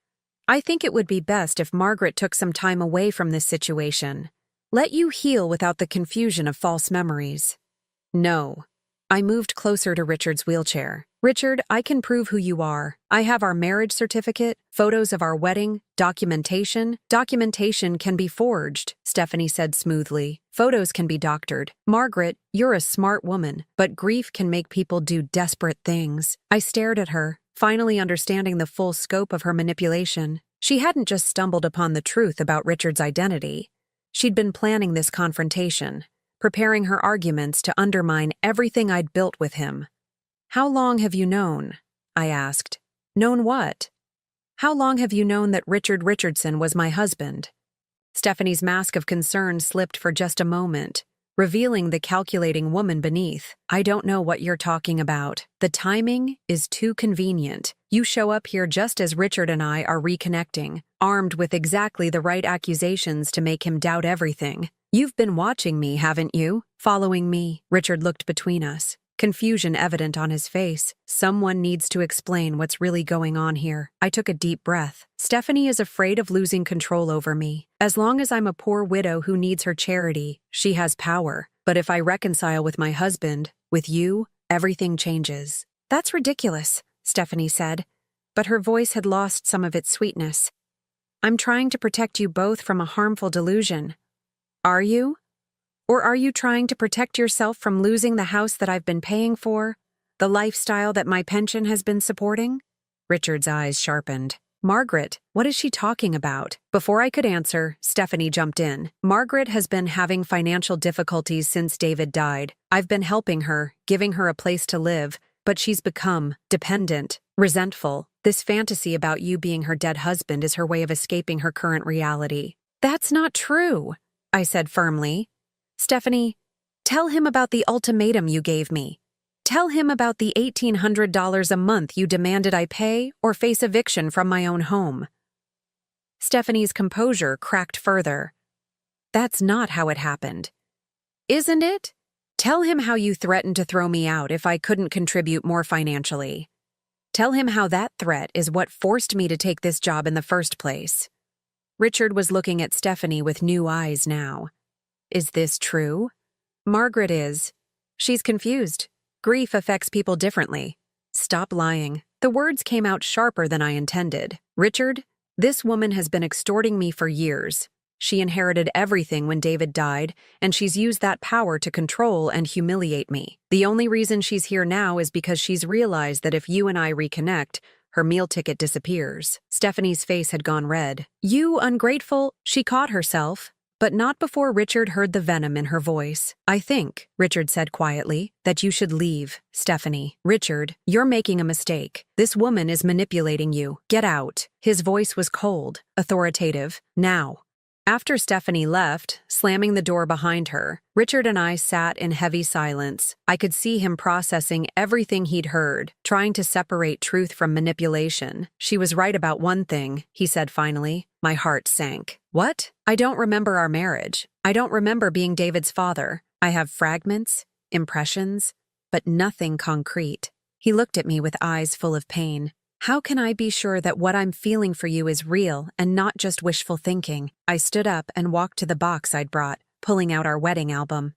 "I think it would be best if Margaret took some time away from this situation. Let you heal without the confusion of false memories." "No." I moved closer to Richard's wheelchair. "Richard, I can prove who you are. I have our marriage certificate, photos of our wedding, documentation." "Documentation can be forged," Stephanie said smoothly. "Photos can be doctored. Margaret, you're a smart woman, but grief can make people do desperate things." I stared at her, finally understanding the full scope of her manipulation. She hadn't just stumbled upon the truth about Richard's identity. She'd been planning this confrontation, preparing her arguments to undermine everything I'd built with him. "How long have you known?" I asked. "Known what?" "How long have you known that Richard Richardson was my husband?" Stephanie's mask of concern slipped for just a moment, revealing the calculating woman beneath. "I don't know what you're talking about. The timing is too convenient. You show up here just as Richard and I are reconnecting, armed with exactly the right accusations to make him doubt everything. You've been watching me, haven't you? Following me." Richard looked between us, confusion evident on his face. Someone needs to explain what's really going on here. I took a deep breath. Stephanie is afraid of losing control over me. As long as I'm a poor widow who needs her charity, she has power. But if I reconcile with my husband, with you, everything changes. "That's ridiculous," Stephanie said, but her voice had lost some of its sweetness. "I'm trying to protect you both from a harmful delusion." "Are you? Or are you trying to protect yourself from losing the house that I've been paying for? The lifestyle that my pension has been supporting?" Richard's eyes sharpened. "Margaret, what is she talking about?" Before I could answer, Stephanie jumped in. "Margaret has been having financial difficulties since David died. I've been helping her, giving her a place to live, but she's become dependent. Resentful, this fantasy about you being her dead husband is her way of escaping her current reality. That's not true, I said firmly. Stephanie, tell him about the ultimatum you gave me. Tell him about the $1,800 a month you demanded I pay or face eviction from my own home. Stephanie's composure cracked further. That's not how it happened. Isn't it? Tell him how you threatened to throw me out if I couldn't contribute more financially. Tell him how that threat is what forced me to take this job in the first place. Richard was looking at Stephanie with new eyes now. Is this true? Margaret is. She's confused. Grief affects people differently. Stop lying. The words came out sharper than I intended. Richard, this woman has been extorting me for years. She inherited everything when David died, and she's used that power to control and humiliate me. The only reason she's here now is because she's realized that if you and I reconnect, her meal ticket disappears. Stephanie's face had gone red. You ungrateful, she caught herself, but not before Richard heard the venom in her voice. I think, Richard said quietly, that you should leave, Stephanie. Richard, you're making a mistake. This woman is manipulating you. Get out. His voice was cold, authoritative. Now. After Stephanie left, slamming the door behind her, Richard and I sat in heavy silence. I could see him processing everything he'd heard, trying to separate truth from manipulation. She was right about one thing, he said finally. My heart sank. What? I don't remember our marriage. I don't remember being David's father. I have fragments, impressions, but nothing concrete. He looked at me with eyes full of pain. How can I be sure that what I'm feeling for you is real and not just wishful thinking? I stood up and walked to the box I'd brought, pulling out our wedding album.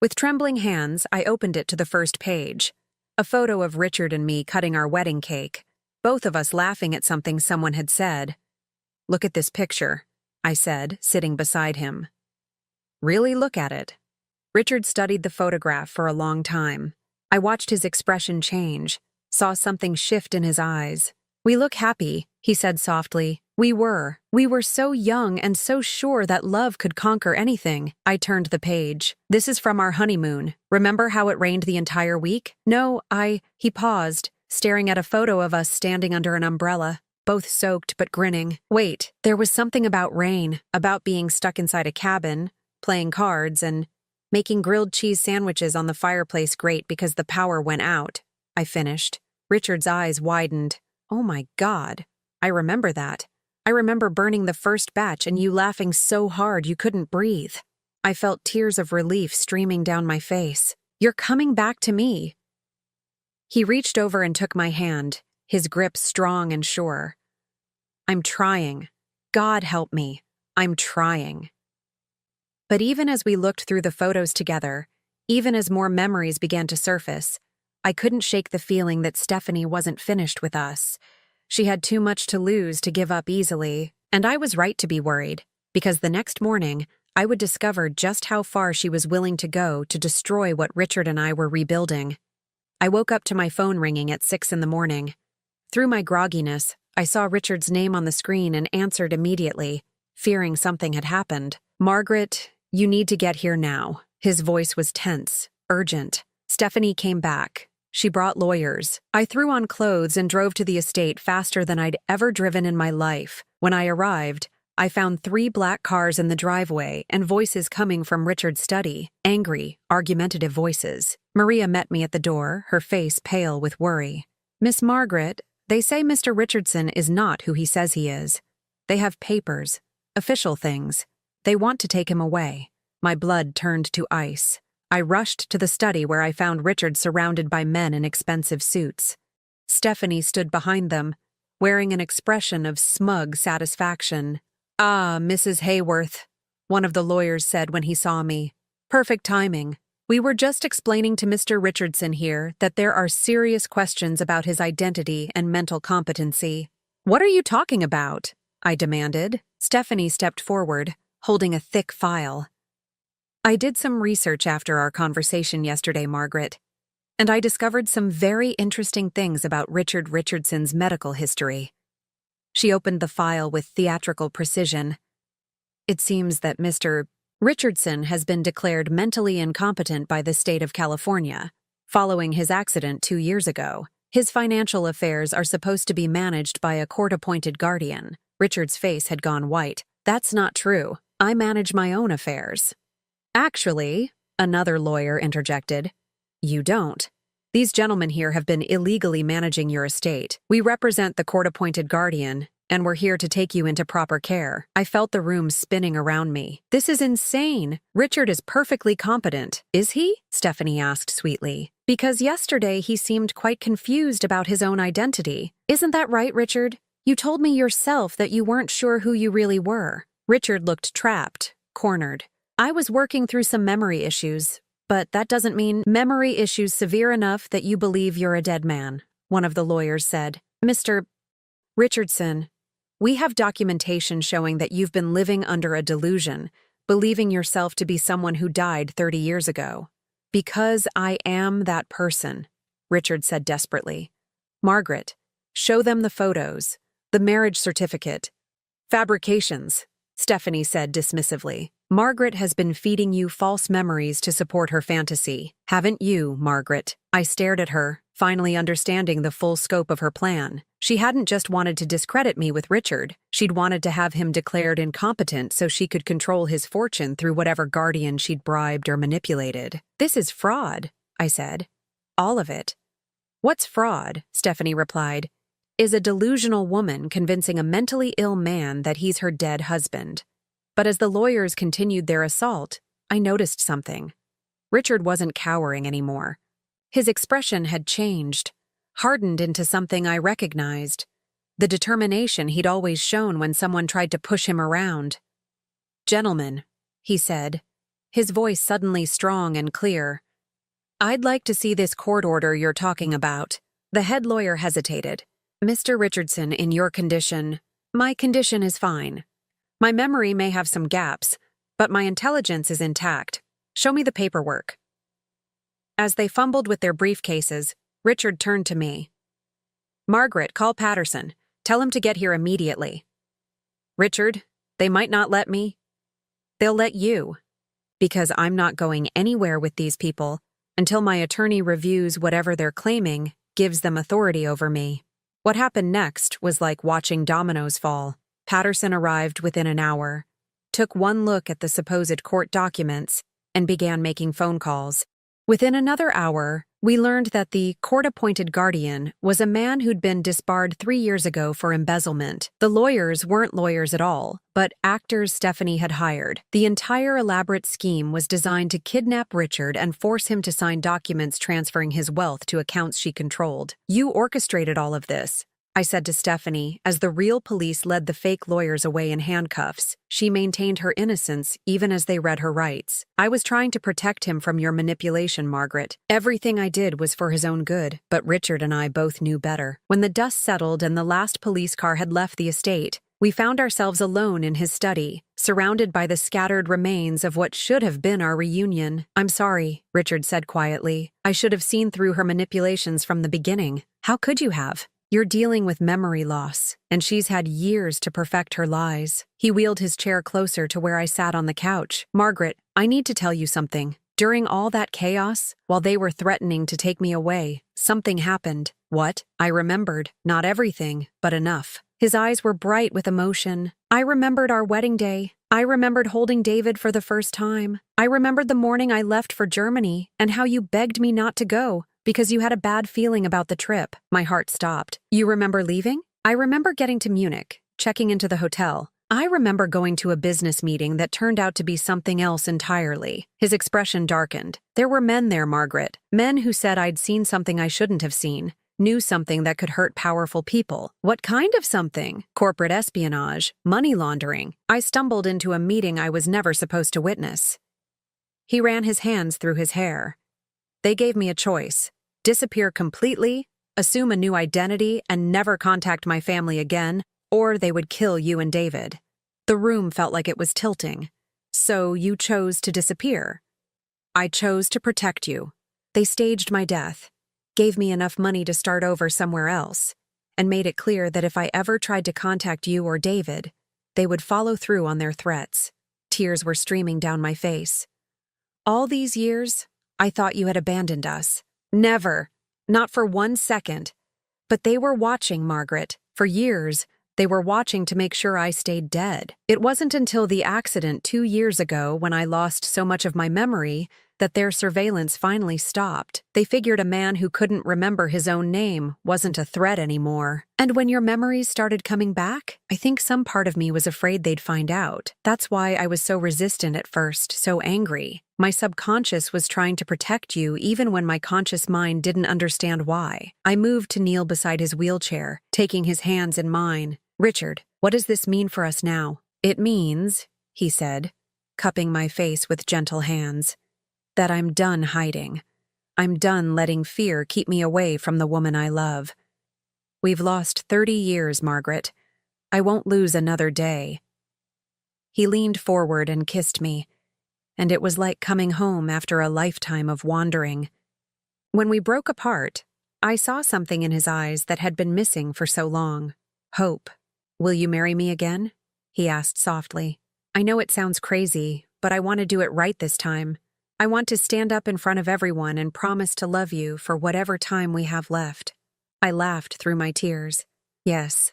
With trembling hands, I opened it to the first page. A photo of Richard and me cutting our wedding cake, both of us laughing at something someone had said. Look at this picture, I said, sitting beside him. Really look at it. Richard studied the photograph for a long time. I watched his expression change, saw something shift in his eyes. We look happy, he said softly. We were so young and so sure that love could conquer anything. I turned the page. This is from our honeymoon. Remember how it rained the entire week? No, he paused, staring at a photo of us standing under an umbrella, both soaked but grinning. Wait, there was something about rain, about being stuck inside a cabin, playing cards, and making grilled cheese sandwiches on the fireplace grate because the power went out. I finished. Richard's eyes widened. Oh my God. I remember that. I remember burning the first batch and you laughing so hard you couldn't breathe. I felt tears of relief streaming down my face. You're coming back to me. He reached over and took my hand, his grip strong and sure. I'm trying. God help me. I'm trying. But even as we looked through the photos together, even as more memories began to surface, I couldn't shake the feeling that Stephanie wasn't finished with us. She had too much to lose to give up easily, and I was right to be worried, because the next morning, I would discover just how far she was willing to go to destroy what Richard and I were rebuilding. I woke up to my phone ringing at 6 a.m. Through my grogginess, I saw Richard's name on the screen and answered immediately, fearing something had happened. Margaret, you need to get here now. His voice was tense, urgent. Stephanie came back. She brought lawyers. I threw on clothes and drove to the estate faster than I'd ever driven in my life. When I arrived, I found 3 black cars in the driveway and voices coming from Richard's study, angry, argumentative voices. Maria met me at the door, her face pale with worry. Miss Margaret, they say Mr. Richardson is not who he says he is. They have papers, official things. They want to take him away. My blood turned to ice. I rushed to the study where I found Richard surrounded by men in expensive suits. Stephanie stood behind them, wearing an expression of smug satisfaction. Ah, Mrs. Hayworth, one of the lawyers said when he saw me. Perfect timing. We were just explaining to Mr. Richardson here that there are serious questions about his identity and mental competency. What are you talking about? I demanded. Stephanie stepped forward, holding a thick file. I did some research after our conversation yesterday, Margaret, and I discovered some very interesting things about Richard Richardson's medical history. She opened the file with theatrical precision. It seems that Mr. Richardson has been declared mentally incompetent by the state of California, following his accident 2 years ago. His financial affairs are supposed to be managed by a court-appointed guardian. Richard's face had gone white. That's not true. I manage my own affairs. Actually, another lawyer interjected, you don't. These gentlemen here have been illegally managing your estate. We represent the court-appointed guardian, and we're here to take you into proper care. I felt the room spinning around me. This is insane. Richard is perfectly competent. Is he? Stephanie asked sweetly. Because yesterday he seemed quite confused about his own identity. Isn't that right, Richard? You told me yourself that you weren't sure who you really were. Richard looked trapped, cornered. I was working through some memory issues, but that doesn't mean memory issues severe enough that you believe you're a dead man, one of the lawyers said. Mr. Richardson, we have documentation showing that you've been living under a delusion, believing yourself to be someone who died 30 years ago. Because I am that person, Richard said desperately. Margaret, show them the photos, the marriage certificate. Fabrications, Stephanie said dismissively. Margaret has been feeding you false memories to support her fantasy. Haven't you, Margaret? I stared at her, finally understanding the full scope of her plan. She hadn't just wanted to discredit me with Richard. She'd wanted to have him declared incompetent so she could control his fortune through whatever guardian she'd bribed or manipulated. This is fraud, I said. All of it. What's fraud? Stephanie replied. Is a delusional woman convincing a mentally ill man that he's her dead husband. But as the lawyers continued their assault, I noticed something. Richard wasn't cowering anymore. His expression had changed, hardened into something I recognized. The determination he'd always shown when someone tried to push him around. Gentlemen, he said, his voice suddenly strong and clear. I'd like to see this court order you're talking about. The head lawyer hesitated. Mr. Richardson, in your condition, my condition is fine. My memory may have some gaps, but my intelligence is intact. Show me the paperwork. As they fumbled with their briefcases, Richard turned to me. Margaret, call Patterson. Tell him to get here immediately. Richard, they might not let me. They'll let you, because I'm not going anywhere with these people until my attorney reviews whatever they're claiming gives them authority over me. What happened next was like watching dominoes fall. Patterson arrived within an hour, took one look at the supposed court documents, and began making phone calls. Within another hour, we learned that the court-appointed guardian was a man who'd been disbarred 3 years ago for embezzlement. The lawyers weren't lawyers at all, but actors Stephanie had hired. The entire elaborate scheme was designed to kidnap Richard and force him to sign documents transferring his wealth to accounts she controlled. You orchestrated all of this, I said to Stephanie as the real police led the fake lawyers away in handcuffs. She maintained her innocence even as they read her rights. I was trying to protect him from your manipulation, Margaret. Everything I did was for his own good, but Richard and I both knew better. When the dust settled and the last police car had left the estate, we found ourselves alone in his study, surrounded by the scattered remains of what should have been our reunion. I'm sorry, Richard said quietly. I should have seen through her manipulations from the beginning. How could you have? You're dealing with memory loss, and she's had years to perfect her lies. He wheeled his chair closer to where I sat on the couch. Margaret, I need to tell you something. During all that chaos, while they were threatening to take me away, something happened. What? I remembered. Not everything, but enough. His eyes were bright with emotion. I remembered our wedding day. I remembered holding David for the first time. I remembered the morning I left for Germany and how you begged me not to go because you had a bad feeling about the trip. My heart stopped. You remember leaving? I remember getting to Munich, checking into the hotel. I remember going to a business meeting that turned out to be something else entirely. His expression darkened. There were men there, Margaret. Men who said I'd seen something I shouldn't have seen. Knew something that could hurt powerful people. What kind of something? Corporate espionage, money laundering. I stumbled into a meeting I was never supposed to witness. He ran his hands through his hair. They gave me a choice. Disappear completely, assume a new identity, and never contact my family again, or they would kill you and David. The room felt like it was tilting. So you chose to disappear. I chose to protect you. They staged my death, gave me enough money to start over somewhere else, and made it clear that if I ever tried to contact you or David, they would follow through on their threats. Tears were streaming down my face. All these years, I thought you had abandoned us. Never. Not for 1 second. But they were watching, Margaret. For years, they were watching to make sure I stayed dead. It wasn't until the accident 2 years ago, when I lost so much of my memory, that their surveillance finally stopped. They figured a man who couldn't remember his own name wasn't a threat anymore. And when your memories started coming back, I think some part of me was afraid they'd find out. That's why I was so resistant at first, so angry. My subconscious was trying to protect you even when my conscious mind didn't understand why. I moved to kneel beside his wheelchair, taking his hands in mine. "Richard, what does this mean for us now?" "It means," he said, cupping my face with gentle hands, "that I'm done hiding. I'm done letting fear keep me away from the woman I love. We've lost 30 years, Margaret. I won't lose another day." He leaned forward and kissed me, and it was like coming home after a lifetime of wandering. When we broke apart, I saw something in his eyes that had been missing for so long. Hope. "Will you marry me again?" he asked softly. "I know it sounds crazy, but I want to do it right this time. I want to stand up in front of everyone and promise to love you for whatever time we have left." I laughed through my tears. Yes,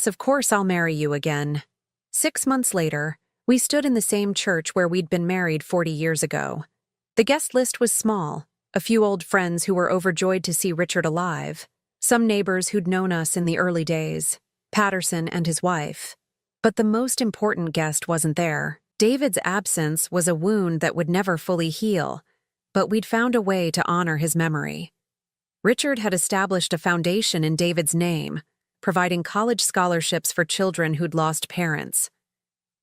of course I'll marry you again." 6 months later, we stood in the same church where we'd been married 40 years ago. The guest list was small, a few old friends who were overjoyed to see Richard alive, some neighbors who'd known us in the early days, Patterson and his wife. But the most important guest wasn't there. David's absence was a wound that would never fully heal, but we'd found a way to honor his memory. Richard had established a foundation in David's name, providing college scholarships for children who'd lost parents.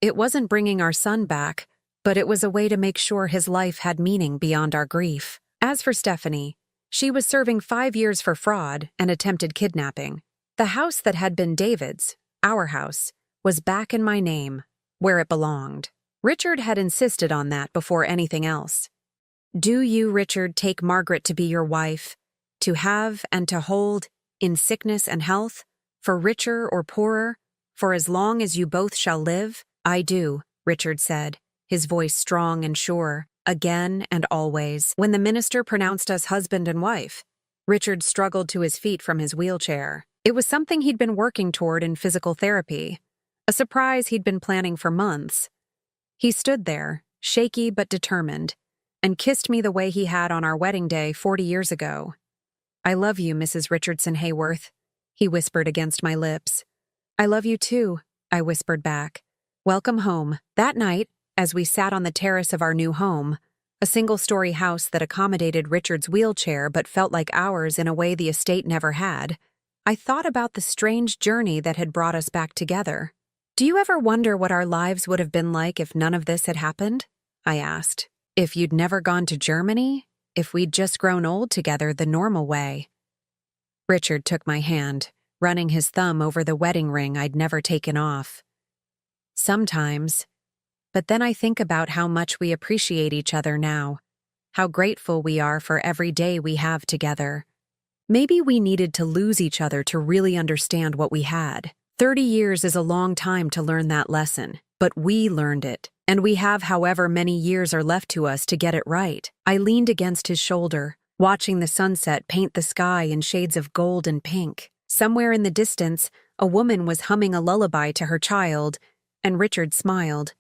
It wasn't bringing our son back, but it was a way to make sure his life had meaning beyond our grief. As for Stephanie, she was serving 5 years for fraud and attempted kidnapping. The house that had been David's, our house, was back in my name, where it belonged. Richard had insisted on that before anything else. "Do you, Richard, take Margaret to be your wife, to have and to hold, in sickness and health, for richer or poorer, for as long as you both shall live?" "I do," Richard said, his voice strong and sure, again and always. When the minister pronounced us husband and wife, Richard struggled to his feet from his wheelchair. It was something he'd been working toward in physical therapy, a surprise he'd been planning for months. He stood there, shaky but determined, and kissed me the way he had on our wedding day 40 years ago. "I love you, Mrs. Richardson Hayworth," he whispered against my lips. "I love you too," I whispered back. "Welcome home." That night, as we sat on the terrace of our new home, a single-story house that accommodated Richard's wheelchair but felt like ours in a way the estate never had, I thought about the strange journey that had brought us back together. "Do you ever wonder what our lives would have been like if none of this had happened?" I asked. "If you'd never gone to Germany? If we'd just grown old together the normal way?" Richard took my hand, running his thumb over the wedding ring I'd never taken off. "Sometimes. But then I think about how much we appreciate each other now, how grateful we are for every day we have together. Maybe we needed to lose each other to really understand what we had. 30 years is a long time to learn that lesson, but we learned it, and we have however many years are left to us to get it right." I leaned against his shoulder, watching the sunset paint the sky in shades of gold and pink. Somewhere in the distance, a woman was humming a lullaby to her child, and Richard smiled.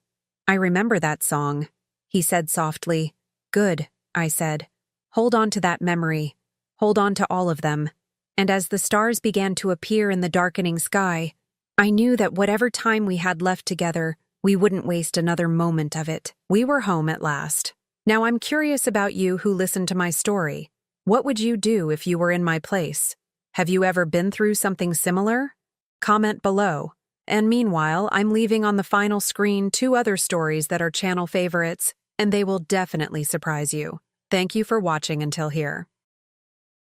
"I remember that song," he said softly. "Good," I said. "Hold on to that memory. Hold on to all of them." And as the stars began to appear in the darkening sky, I knew that whatever time we had left together, we wouldn't waste another moment of it. We were home at last. Now I'm curious about you who listened to my story. What would you do if you were in my place? Have you ever been through something similar? Comment below. And meanwhile, I'm leaving on the final screen 2 other stories that are channel favorites, and they will definitely surprise you. Thank you for watching until here.